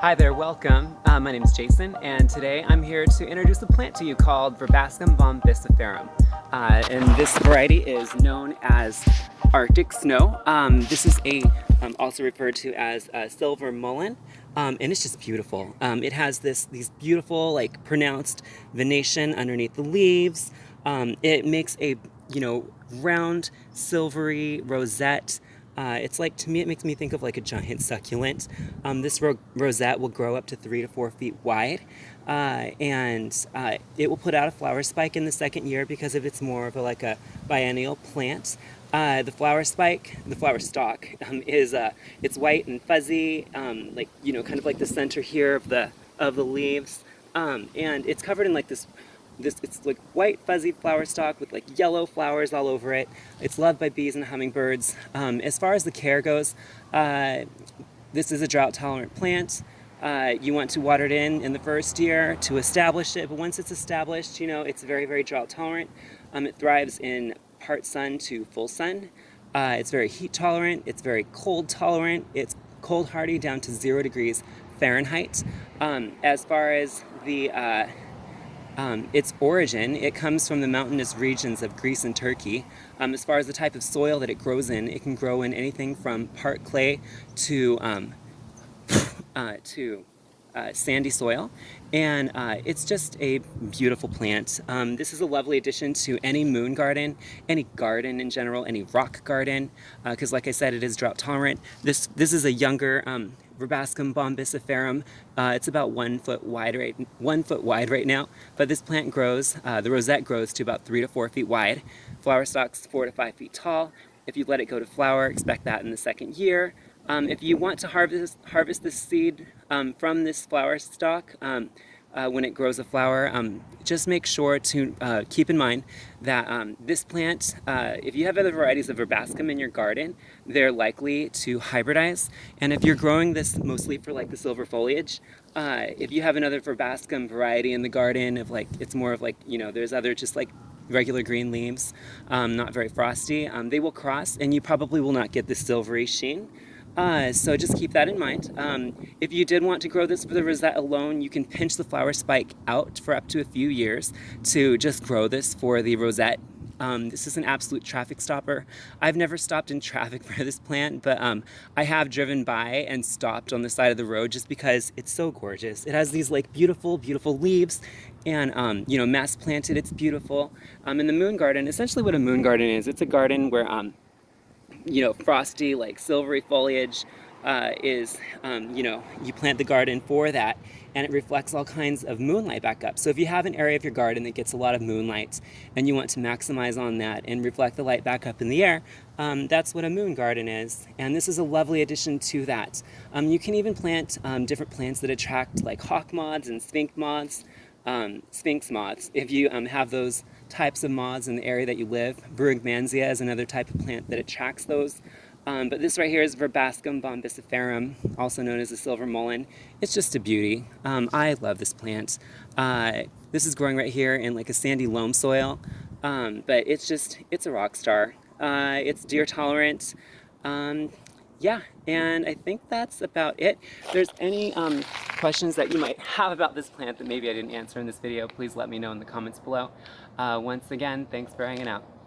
Hi there, welcome. My name is Jason, and today I'm here to introduce a plant to you called Verbascum bombyciferum. And this variety is known as Arctic snow. This is also referred to as silver mullein, and it's just beautiful. It has these beautiful, like pronounced venation underneath the leaves. It makes a round, silvery rosette. It's like, to me, it makes me think of like a giant succulent. This rosette will grow up to 3 to 4 feet wide, and it will put out a flower spike in the second year because of it's more of like a biennial plant. The flower stalk is it's white and fuzzy, kind of like the center here of the leaves, and it's covered in like this it's like white fuzzy flower stalk with like yellow flowers all over it. It's loved by bees and hummingbirds. As far as the care goes, this is a drought tolerant plant. You want to water it in the first year to establish it, but once it's established, it's very drought tolerant. It thrives in part sun to full sun. It's very heat tolerant. It's very cold tolerant. It's cold hardy down to 0 degrees Fahrenheit. As far as its origin, it comes from the mountainous regions of Greece and Turkey. As far as the type of soil that it grows in, it can grow in anything from part clay to sandy soil, and it's just a beautiful plant. This is a lovely addition to any moon garden, any garden in general, any rock garden, because like I said, it is drought tolerant. This is a younger Verbascum bombyciferum. It's about 1 foot wide right now, but this plant grows, the rosette grows to about 3 to 4 feet wide. Flower stalks 4 to 5 feet tall. If you let it go to flower, expect that in the second year. If you want to harvest this seed from this flower stalk when it grows a flower, just make sure to keep in mind that this plant, if you have other varieties of Verbascum in your garden, they're likely to hybridize. And if you're growing this mostly for like the silver foliage, if you have another Verbascum variety in the garden of like, it's more of like, there's other just like regular green leaves, not very frosty, they will cross and you probably will not get the silvery sheen. So just keep that in mind. If you did want to grow this for the rosette alone, you can pinch the flower spike out for up to a few years to just grow this for the rosette. This is an absolute traffic stopper. I've never stopped in traffic for this plant, but I have driven by and stopped on the side of the road just because it's so gorgeous. It has these like beautiful leaves, and mass planted, it's beautiful. In the moon garden, essentially what a moon garden is, it's a garden where frosty, like silvery foliage is, you plant the garden for that, and it reflects all kinds of moonlight back up. So if you have an area of your garden that gets a lot of moonlight and you want to maximize on that and reflect the light back up in the air, that's what a moon garden is. And this is a lovely addition to that. You can even plant different plants that attract like hawk moths and sphinx moths. If you have those types of moths in the area that you live. Brugmansia is another type of plant that attracts those. But this right here is Verbascum bombyciferum, also known as the silver mullein. It's just a beauty. I love this plant. This is growing right here in like a sandy loam soil, but it's a rock star. It's deer tolerant. Yeah, and I think that's about it. If there's any questions that you might have about this plant that maybe I didn't answer in this video, please let me know in the comments below. Once again, thanks for hanging out.